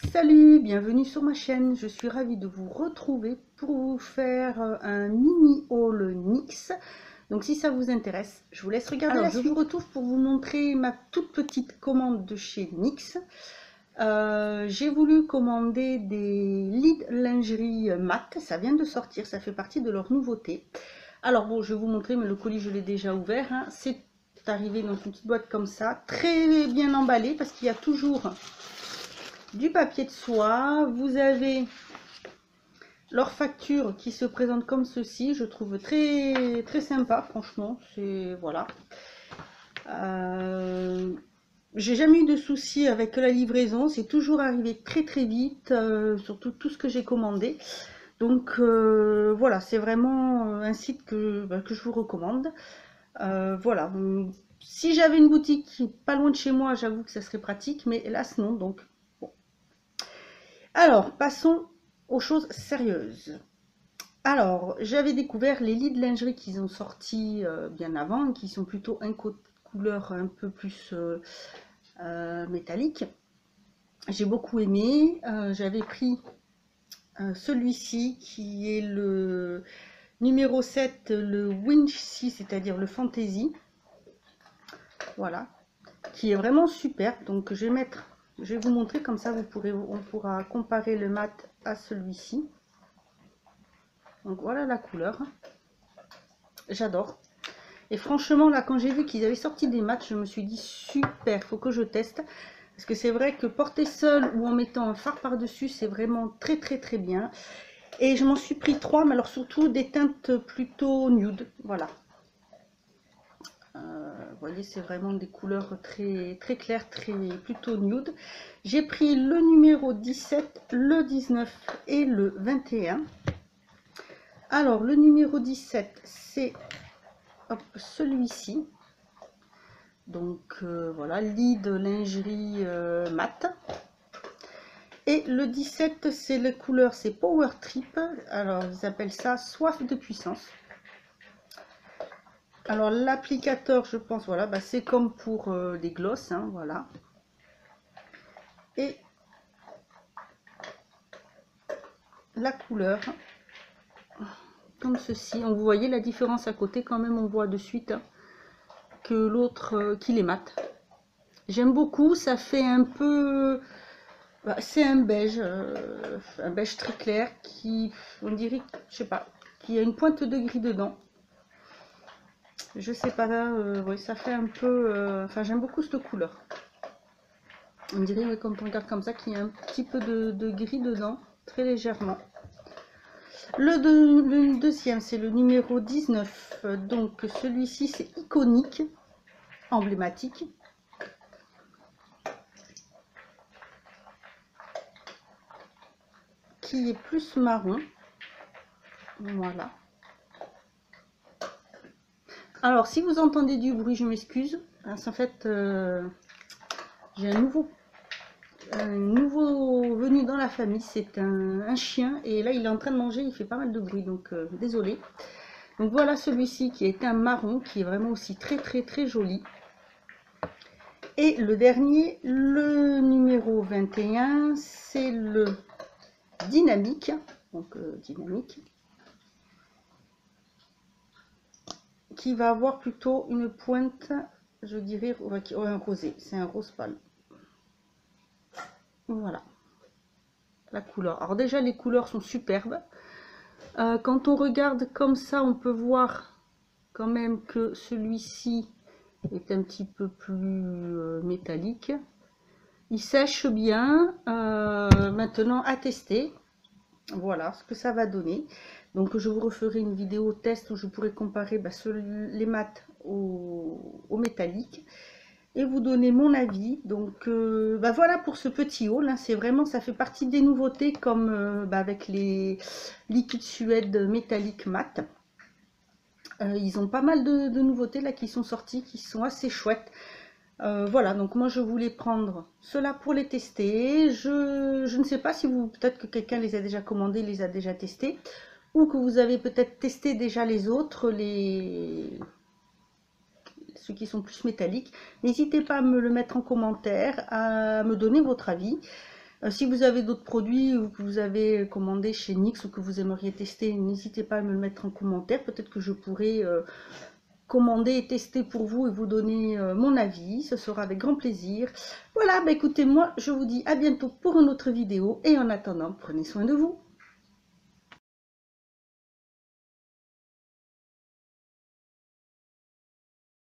Salut, bienvenue sur ma chaîne. Je suis ravie de vous retrouver pour vous faire un mini haul NYX. Donc si ça vous intéresse, je vous laisse regarder la suite. Je vous retrouve pour vous montrer ma toute petite commande de chez NYX. J'ai voulu commander des lits lingerie mat. Ça vient de sortir, ça fait partie de leur nouveauté. Alors bon, je vais vous montrer, mais le colis je l'ai déjà ouvert. C'est arrivé dans une petite boîte comme ça, très bien emballé parce qu'il y a toujours du papier de soie. Vous avez leur facture qui se présente comme ceci. Je trouve très très sympa, franchement. C'est voilà. J'ai jamais eu de soucis avec la livraison. C'est toujours arrivé très très vite, surtout tout ce que j'ai commandé. Donc voilà, c'est vraiment un site que je vous recommande. Voilà. Si j'avais une boutique pas loin de chez moi, j'avoue que ça serait pratique, mais hélas non. Donc alors, passons aux choses sérieuses. Alors, j'avais découvert les lits de lingerie qu'ils ont sortis bien avant, qui sont plutôt couleur un peu plus métallique. J'ai beaucoup aimé. J'avais pris celui-ci qui est le numéro 7, le Winch, c'est-à-dire le Fantasy. Voilà, qui est vraiment super. Donc, je vais vous montrer comme ça, on pourra comparer le mat à celui-ci. Donc voilà la couleur, j'adore. Et franchement là, quand j'ai vu qu'ils avaient sorti des mats, je me suis dit super, faut que je teste. Parce que c'est vrai que porter seul ou en mettant un fard par dessus, c'est vraiment très très très bien. Et je m'en suis pris 3, mais alors surtout des teintes plutôt nude, voilà. Vous voyez, c'est vraiment des couleurs très très claires, plutôt nude. J'ai pris le numéro 17, le 19 et le 21. Alors, le numéro 17, c'est celui-ci. Donc, voilà, lit de lingerie mat. Et le 17, c'est les couleurs, c'est Power Trip. Alors, ils appellent ça soif de puissance. Alors, l'applicateur, je pense, voilà, c'est comme pour des glosses, hein, voilà. Et la couleur, comme ceci. Vous voyez la différence à côté, quand même, on voit de suite que l'autre qu'il est mat. J'aime beaucoup, ça fait un peu, c'est un beige très clair qui, on dirait, je sais pas, qui a une pointe de gris dedans. Je sais pas là, ouais, ça fait un peu, enfin j'aime beaucoup cette couleur. On dirait, ouais, quand on regarde comme ça, qu'il y a un petit peu de gris dedans, très légèrement. Le deuxième, c'est le numéro 19. Donc celui-ci, c'est iconique, emblématique. Qui est plus marron. Voilà. Alors, si vous entendez du bruit, je m'excuse. En fait, j'ai un nouveau venu dans la famille. C'est un chien. Et là, il est en train de manger. Il fait pas mal de bruit. Donc, désolé. Donc, voilà celui-ci qui est un marron. Qui est vraiment aussi très, très, très joli. Et le dernier, le numéro 21, c'est le dynamique. Donc, dynamique. Qui va avoir plutôt une pointe, je dirais, un rosé. C'est un rose pâle. Voilà la couleur. Alors déjà, les couleurs sont superbes. Quand on regarde comme ça, on peut voir quand même que celui-ci est un petit peu plus métallique. Il sèche bien. Maintenant, à tester. Voilà ce que ça va donner. Donc je vous referai une vidéo test où je pourrai comparer les mats au métallique et vous donner mon avis. Donc voilà pour ce petit haul, hein. C'est vraiment, ça fait partie des nouveautés comme avec les liquides Suède métalliques mat. Ils ont pas mal de nouveautés là qui sont sorties, qui sont assez chouettes. Voilà, donc moi je voulais prendre cela pour les tester. Je ne sais pas si vous, peut-être que quelqu'un les a déjà commandés, les a déjà testés, ou que vous avez peut-être testé déjà les autres, ceux qui sont plus métalliques. N'hésitez pas à me le mettre en commentaire, à me donner votre avis. Si vous avez d'autres produits ou que vous avez commandé chez NYX ou que vous aimeriez tester, n'hésitez pas à me le mettre en commentaire. Peut-être que je pourrai commander et tester pour vous et vous donner mon avis. Ce sera avec grand plaisir. Voilà, bah écoutez, moi je vous dis à bientôt pour une autre vidéo et en attendant, prenez soin de vous.